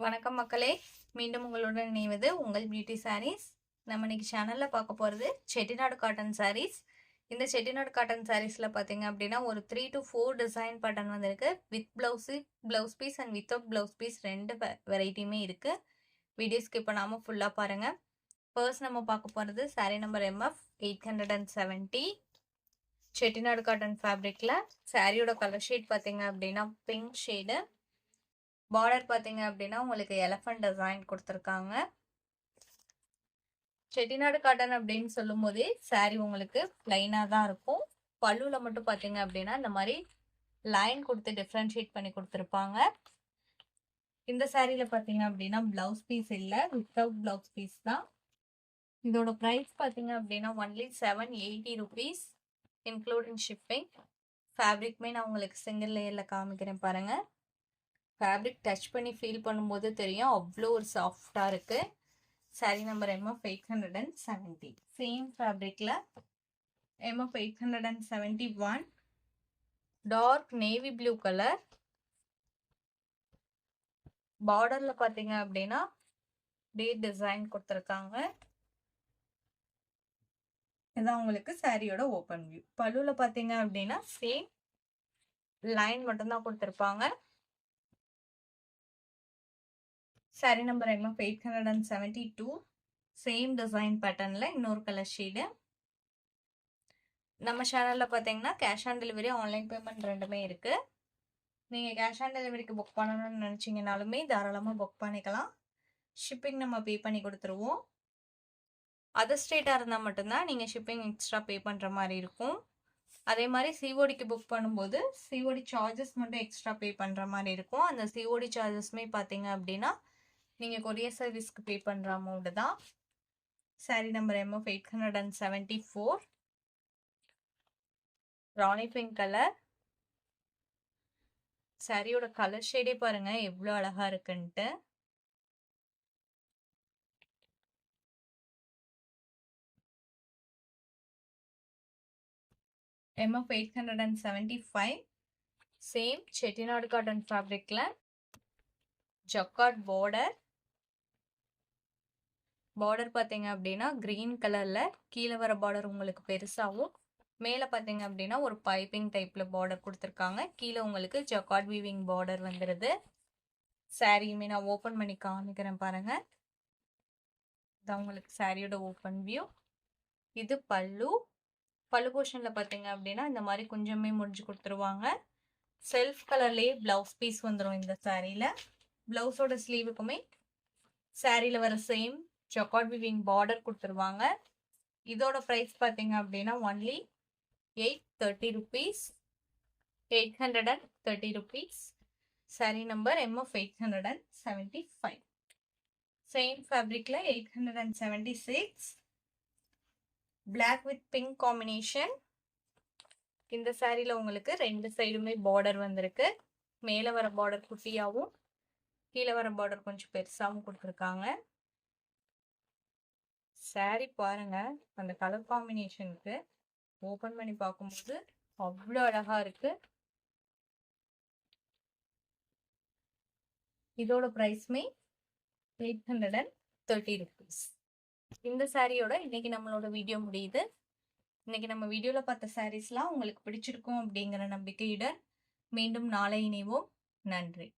வணக்கம் மக்களே, மீண்டும் உங்களுடன் இணைவது உங்கள் பியூட்டி சாரீஸ். நம்ம இன்னைக்கு சேனல்ல பார்க்க போறது செட்டிநாடு காட்டன் சாரீஸ். இந்த செட்டிநாடு காட்டன் சாரீஸ்ல பாத்தீங்க அப்படின்னா ஒரு 3 to 4 டிசைன் பேட்டர்ன் வந்திருக்கு. With blouse piece and without blouse piece ரெண்டு வெரைட்டியுமே இருக்கு. வீடியோ ஸ்கிப் பண்ணாம ஃபுல்லா பாருங்க. ஃபர்ஸ்ட் நம்ம பார்க்க போறது sari number MF 870 Chettinad cotton ஃபேப்ரிக்ல. சாரியோட கலர் ஷேட் பாத்தீங்க அப்படின்னா பிங்க் ஷேடு. பார்டர் பார்த்தீங்க அப்படின்னா உங்களுக்கு எலஃபண்ட் டிசைன் கொடுத்துருக்காங்க. செட்டிநாடு காட்டன் அப்படின்னு சொல்லும் போதே சாரி உங்களுக்கு பிளைனாக தான் இருக்கும். பல்லுவில் மட்டும் பார்த்தீங்க அப்படின்னா இந்த மாதிரி லைன் கொடுத்து டிஃப்ரென்ஷியேட் பண்ணி கொடுத்துருப்பாங்க. இந்த சாரியில் பார்த்தீங்க அப்படின்னா பிளவுஸ் பீஸ் இல்லை, வித்தவுட் பிளவுஸ் பீஸ் தான். இதோட ப்ரைஸ் பார்த்தீங்க அப்படின்னா ஒன்லி 780 rupees இன்க்ளூடிங் ஷிப்பிங். ஃபேப்ரிக்மே நான் உங்களுக்கு சிங்கிள் லேயரில் காமிக்கிறேன் பாருங்கள். ஃபேப்ரிக் டச் பண்ணி ஃபீல் பண்ணும்போது தெரியும் அவ்வளோ ஒரு சாஃப்டாக இருக்குது. Sari number MF 870. சேம் ஃபேப்ரிக்கில் MF 871 dark navy blue colour. பார்டரில் பார்த்தீங்க அப்படின்னா டேட் டிசைன் கொடுத்துருக்காங்க. இதான் உங்களுக்கு சாரியோட ஓப்பன் வியூ. பல்லுவில் பார்த்தீங்க அப்படின்னா சேம் லைன் மட்டும்தான் கொடுத்துருப்பாங்க. Sari number MF 872 same design பேட்டர்னில் இன்னொரு கலர் ஷேடு. நம்ம சேனலில் பார்த்தீங்கன்னா cash on delivery, online payment ரெண்டுமே இருக்குது. நீங்கள் கேஷ் ஆன் டெலிவரிக்கு புக் பண்ணணும்னு நினச்சிங்கனாலுமே தாராளமாக புக் பண்ணிக்கலாம். ஷிப்பிங் நம்ம பே பண்ணி கொடுத்துருவோம். அதர் ஸ்டேட்டாக இருந்தால் மட்டும்தான் நீங்கள் ஷிப்பிங் எக்ஸ்ட்ரா பே பண்ணுற மாதிரி இருக்கும். அதே மாதிரி சிஓடிக்கு புக் பண்ணும்போது சிஓடி சார்ஜஸ் மட்டும் எக்ஸ்ட்ரா பே பண்ணுற மாதிரி இருக்கும். அந்த சிஓடி சார்ஜஸ்மே பார்த்தீங்க அப்படின்னா நீங்கள் கொரியர் சர்வீஸ்க்கு பே பண்ணுற அமௌண்ட் தான். Sari number MF 874 rani pink colour. சாரியோட கலர் ஷேடே பாருங்க எவ்வளோ அழகா இருக்குன்ட்டு. MF 875 சேம் செட்டிநாடு காட்டன் ஃபேப்ரிக்ல ஜக்கார்ட் பார்டர். பார்டர் பார்த்தீங்க அப்படின்னா கிரீன் கலர்ல கீழே வர பார்டர் உங்களுக்கு பெருசாகவும், மேலே பார்த்தீங்க அப்படின்னா ஒரு பைப்பிங் டைப்ல பார்டர் கொடுத்துருக்காங்க. கீழே உங்களுக்கு ஜக்கார்ட் வீவிங் பார்டர் வந்துடுது. சாரியுமே நான் ஓப்பன் பண்ணி காமிக்கிறேன் பாருங்க. இதான் உங்களுக்கு சாரியோட ஓப்பன் வியூ. இது பல்லு. பல்லு போர்ஷன்ல பார்த்தீங்க அப்படின்னா இந்த மாதிரி கொஞ்சமே முடிஞ்சு கொடுத்துருவாங்க. செல்ஃப் கலர்லேயே பிளவுஸ் பீஸ் வந்துடும் இந்த சாரியில. பிளவுஸோட ஸ்லீவுக்குமே சாரியில வர சேம் ஜக்கார்ட் வீவிங் பார்டர் கொடுத்துருவாங்க. இதோட ப்ரைஸ் பார்த்தீங்க அப்படின்னா only 830 rupees. 830 rupees. Sari number MF 875. Same ஃபேப்ரிக்ல 876 பிளாக் வித் பிங்க் காம்பினேஷன். இந்த சாரியில உங்களுக்கு ரெண்டு சைடுமே பார்டர் வந்திருக்கு. மேலே வர பார்டர் குட்டியாகவும் கீழே வர பார்டர் கொஞ்சம் பெருசாகவும் கொடுத்துருக்காங்க. சாரி பாருங்க, அந்த கலர் காம்பினேஷனுக்கு ஓப்பன் பண்ணி பார்க்கும்போது அவ்வளோ அழகா இருக்கு. இதோட ப்ரைஸ்மே 830 rupees. இந்த சாரியோட இன்னைக்கு நம்மளோட வீடியோ முடியுது. இன்னைக்கு நம்ம வீடியோல பார்த்த சாரீஸ்லாம் உங்களுக்கு பிடிச்சிருக்கும் அப்படிங்கிற நம்பிக்கையுடன் மீண்டும் நாளை இணைவோம். நன்றி.